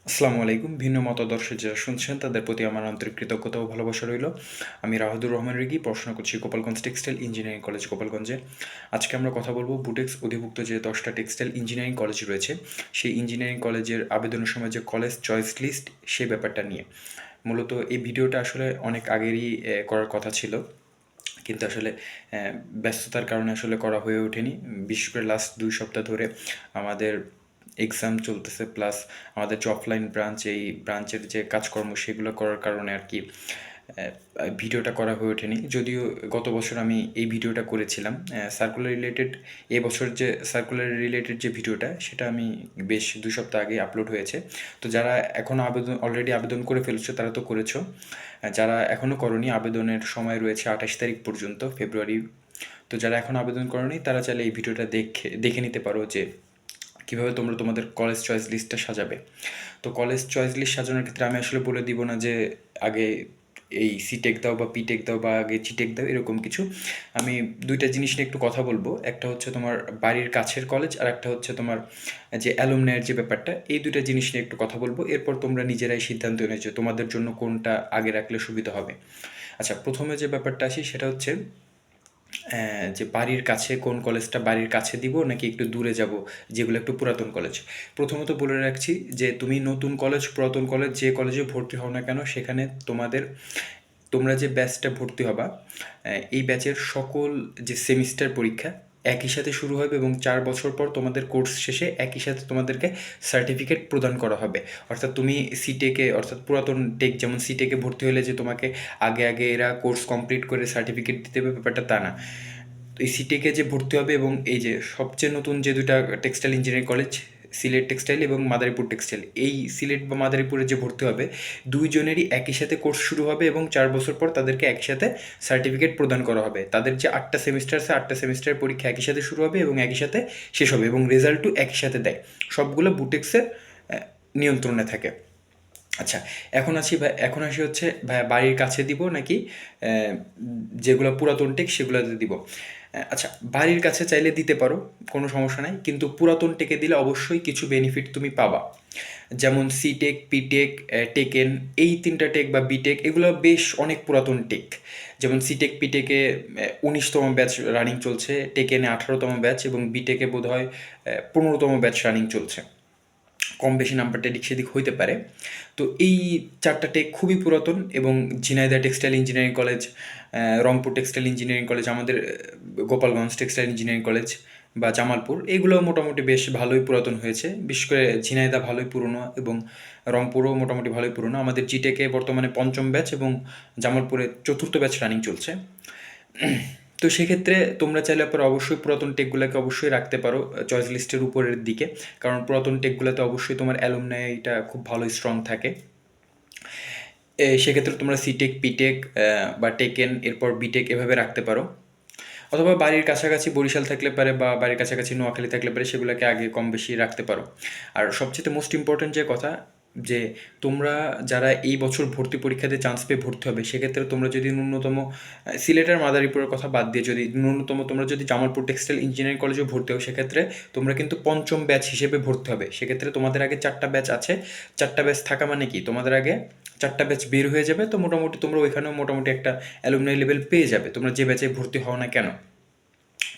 আসসালামু আলাইকুম। ভিন্ন মতাদর্শে যারা শুনছেন তাদের প্রতি আমার আন্তরিক কৃতজ্ঞতা ও ভালোবাসা রইল। আমি রাহাদুর রহমান রিগি, পড়াশোনা করছি গোপালগঞ্জ টেক্সটাইল ইঞ্জিনিয়ারিং কলেজ গোপালগঞ্জে। আজকে আমরা কথা বলবো বুটেক্স অধিভুক্ত যে 10টা টেক্সটাইল ইঞ্জিনিয়ারিং কলেজ রয়েছে, সেই ইঞ্জিনিয়ারিং কলেজের আবেদনের সময় যে কলেজ চয়েস লিস্ট, সেই ব্যাপারটা নিয়ে। মূলত এই ভিডিওটা আসলে অনেক আগেরই করার কথা ছিল, কিন্তু আসলে ব্যস্ততার কারণে আসলে করা হয়ে ওঠেনি। বিশেষ করে লাস্ট 2 সপ্তাহ ধরে আমাদের এক্সাম চলতেছে, প্লাস আমাদের যে অফলাইন ব্রাঞ্চ, এই ব্রাঞ্চের যে কাজকর্ম সেগুলো করার কারণে আর কি ভিডিওটা করা হয়ে ওঠেনি। যদিও গত বছর আমি এই ভিডিওটা করেছিলাম সার্কুলার রিলেটেড। এবছর যে সার্কুলার রিলেটেড যে ভিডিওটা, সেটা আমি বেশ 2 সপ্তাহ আগে আপলোড হয়েছে। তো যারা এখনও অলরেডি আবেদন করে ফেলেছো তারা তো করেছো, যারা এখনও করনি আবেদনের সময় রয়েছে 28 তারিখ পর্যন্ত, ফেব্রুয়ারি। তো যারা এখন আবেদন করনি তারা চাইলে এই ভিডিওটা দেখে নিতে পারো যে কীভাবে তোমরা তোমাদের কলেজ চয়েস লিস্টটা সাজাবে। তো কলেজ চয়েস লিস্ট সাজানোর ক্ষেত্রে আমি আসলে বলে দিব না যে আগে এই সিটেক দাও বা পিটেক দাও বা আগে জিটেক দাও, এরকম কিছু। আমি দুইটা জিনিস নিয়ে একটু কথা বলবো। একটা হচ্ছে তোমার বাড়ির কাছের কলেজ, আর একটা হচ্ছে তোমার যে অ্যালুমনাইয়ের যে ব্যাপারটা। এই দুইটা জিনিস নিয়ে একটু কথা বলবো, এরপর তোমরা নিজেরাই সিদ্ধান্ত নিও যে তোমাদের জন্য কোনটা আগে রাখলে সুবিধা হবে। আচ্ছা, প্রথমে যে ব্যাপারটা আসি সেটা হচ্ছে যে বাড়ির কাছে কোন কলেজটা বাড়ির কাছে দিব নাকি একটু দূরে যাব, যেগুলো একটু পুরাতন কলেজ। প্রথমত বলে রাখছি যে তুমি নতুন কলেজ, পুরাতন কলেজ, যে কলেজে ভর্তি হও না কেন, সেখানে তোমরা যে ব্যাচটা ভর্তি হবা, এই ব্যাচের সকল যে সেমিস্টার পরীক্ষা একই সাথে শুরু হবে এবং 4 বছর পর তোমাদের কোর্স শেষে একই সাথে তোমাদেরকে সার্টিফিকেট প্রদান করা হবে। অর্থাৎ তুমি সিটেকে, অর্থাৎ পুরাতন টেক যেমন সিটেকে ভর্তি হলে যে তোমাকে আগে আগে এরা কোর্স কমপ্লিট করে সার্টিফিকেট দিতে হবে, ব্যাপারটা তা না। তো এই সিটেকে যে ভর্তি হবে এবং এই যে সবচেয়ে নতুন যে দুটা textile engineering college, Sylhet textile এবং মাদারীপুর টেক্সটাইল, এই সিলেট বা মাদারীপুরে যে ভর্তি হবে, দুইজনেরই একই সাথে কোর্স শুরু হবে এবং 4 বছর পর তাদেরকে একসাথে সার্টিফিকেট প্রদান করা হবে। তাদের যে 8টা সেমিস্টার আছে, 8টা সেমিস্টারের পরীক্ষা একই সাথে শুরু হবে এবং একই সাথে শেষ হবে এবং রেজাল্টও একই সাথে দেয়। সবগুলো বুটেক্সের নিয়ন্ত্রণে থাকে। আচ্ছা, এখন আসি হচ্ছে ভাইয়া বাড়ির কাছে দিব নাকি যেগুলো পুরাতন টেক সেগুলোতে দিব। আচ্ছা, বাড়ির কাছে চাইলে দিতে পারো, কোনো সমস্যা নাই, কিন্তু পুরাতন টেকে দিলে অবশ্যই কিছু বেনিফিট তুমি পাবা। যেমন সিটেক, পিটেক, টেকেন, এই 3টা টেক বা বিটেক, এগুলো বেশ অনেক পুরাতন টেক। যেমন সিটেক পিটেকে 19তম ব্যাচ রানিং চলছে, টেকেনে 18তম ব্যাচ এবং বিটেকে বোধ হয় 15তম ব্যাচ রানিং চলছে। কম বেশি নাম্বারটা এদিক সেদিক হইতে পারে। তো এই 4টা টেক খুবই পুরাতন এবং Jhenaidah textile engineering college, Rangpur textile engineering college, আমাদের গোপালগঞ্জ টেক্সটাইল ইঞ্জিনিয়ারিং কলেজ বা জামালপুর, এগুলো মোটামুটি বেশ ভালোই পুরাতন হয়েছে। বিশেষ করে ঝিনাইদহ ভালোই পুরনো এবং রংপুরও মোটামুটি ভালোই পুরনো। আমাদের জিটেকে বর্তমানে 5ম ব্যাচ এবং জামালপুরে 4র্থ ব্যাচ রানিং চলছে। তো সেক্ষেত্রে তোমরা চাইলে পরে অবশ্যই পুরাতন টেকগুলোকে অবশ্যই রাখতে পারো চয়েস লিস্টের উপরের দিকে, কারণ পুরাতন টেকগুলোতে অবশ্যই তোমার অ্যালুমনাইটা খুব ভালো স্ট্রং থাকে। সেক্ষেত্রে তোমরা সিটেক, পিটেক বা টেকেন, এরপর বিটেক এভাবে রাখতে পারো। অথবা বাড়ির কাছাকাছি বরিশাল থাকলে পারে বা বাড়ির কাছাকাছি নোয়াখালী থাকলে পারে, সেগুলোকে আগে কম বেশি রাখতে পারো। আর সবচেয়ে মোস্ট ইম্পর্ট্যান্ট যে কথা, যে তোমরা যারা এই বছর ভর্তি পরীক্ষাতে চান্স পেয়ে ভর্তি হবে, সেক্ষেত্রে তোমরা যদি ন্যূনতম সিলেটের মাদারীপুরের কথা বাদ দিয়ে যদি ন্যূনতম তোমরা যদি জামালপুর টেক্সটাইল ইঞ্জিনিয়ারিং কলেজে ভর্তি হও, সেক্ষেত্রে তোমরা কিন্তু 5ম ব্যাচ হিসেবে ভর্তি হবে। সেক্ষেত্রে তোমাদের আগে 4টা ব্যাচ আছে। 4টা ব্যাচ থাকা মানে কি, তোমাদের আগে 4টা ব্যাচ বের হয়ে যাবে। তো মোটামুটি তোমরা ওইখানেও মোটামুটি একটা অ্যালুমনাই লেভেল পেয়ে যাবে, তোমরা যে ব্যাচে ভর্তি হও না কেন।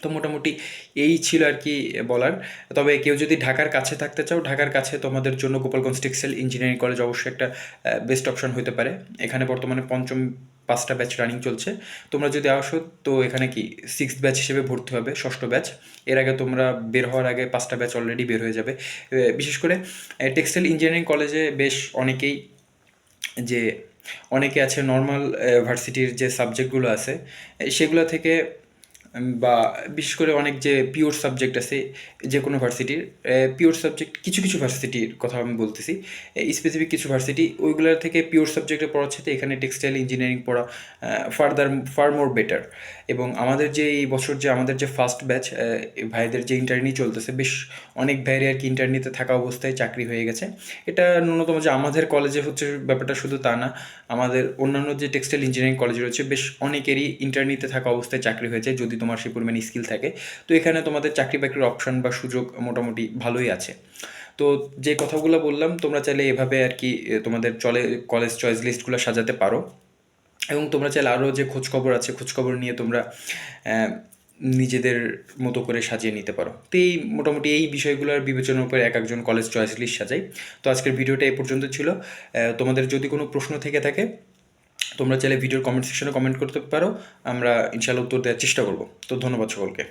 তো মোটামুটি এই ছিল আর কি বলার। তবে কেউ যদি ঢাকার কাছে থাকতে চাও, ঢাকার কাছে তোমাদের জন্য গোপালগঞ্জ টেক্সটাইল ইঞ্জিনিয়ারিং কলেজ অবশ্যই একটা বেস্ট অপশন হতে পারে। এখানে বর্তমানে 5টা ব্যাচ রানিং চলছে। তোমরা যদি আসো তো এখানে কি 6th ব্যাচ হিসেবে ভর্তি হবে, 6ষ্ঠ ব্যাচ। এর আগে তোমরা বের হওয়ার আগে 5টা ব্যাচ অলরেডি বের হয়ে যাবে। বিশেষ করে টেক্সটাইল ইঞ্জিনিয়ারিং কলেজে বেশ যে অনেকে আছে নর্মাল ভার্সিটির যে সাবজেক্টগুলো আছে সেগুলো থেকে, বা বিশেষ করে অনেক যে পিওর সাবজেক্ট আছে যে কোনো ভার্সিটির, পিওর সাবজেক্ট কিছু কিছু ভার্সিটির কথা আমি বলতেছি, স্পেসিফিক কিছু ভার্সিটি, ওইগুলোর থেকে পিওর সাবজেক্টে পড়াচ্ছে। তো এখানে টেক্সটাইল ইঞ্জিনিয়ারিং পড়া ফার মোর বেটার। এবং আমাদের যে এই বছর যে আমাদের যে ফার্স্ট ব্যাচ ভাইদের যে ইন্টার্নি চলতেছে, বেশ অনেক ভাইয়ের আর কি ইন্টার্নিতে থাকা অবস্থায় চাকরি হয়ে গেছে। এটা ন্যূনতম যে আমাদের কলেজে হচ্ছে ব্যাপারটা শুধু তা না, আমাদের অন্যান্য যে টেক্সটাইল ইঞ্জিনিয়ারিং কলেজ রয়েছে বেশ অনেকেরই ইন্টার্নিতে থাকা অবস্থায় চাকরি হয়ে যায়, যদি তোমার সেই পরিমাণে স্কিল থাকে। তো এখানে তোমাদের চাকরি বাকরির অপশান বা সুযোগ মোটামুটি ভালোই আছে। তো যে কথাগুলো বললাম তোমরা চাইলে এভাবে আর কি তোমাদের কলেজ চয়েস লিস্টগুলো সাজাতে পারো, এবং তোমরা চাইলে আরও যে খোঁজখবর আছে খোঁজখবর নিয়ে তোমরা আহ, নিজেদের মতো করে সাজিয়ে নিতে পারো। তো এই মোটামুটি এই বিষয়গুলোর বিবেচনার উপরে এক একজন কলেজ চয়েস লিস্ট সাজাই। তো আজকের ভিডিওটা এই পর্যন্ত ছিল। তোমাদের যদি কোনো প্রশ্ন থেকে থাকে তোমরা চাইলে ভিডিওর কমেন্ট সেকশনে কমেন্ট করতে পারো, আমরা ইনশাআল্লাহ উত্তর দেওয়ার চেষ্টা করব। তো ধন্যবাদ সকলকে।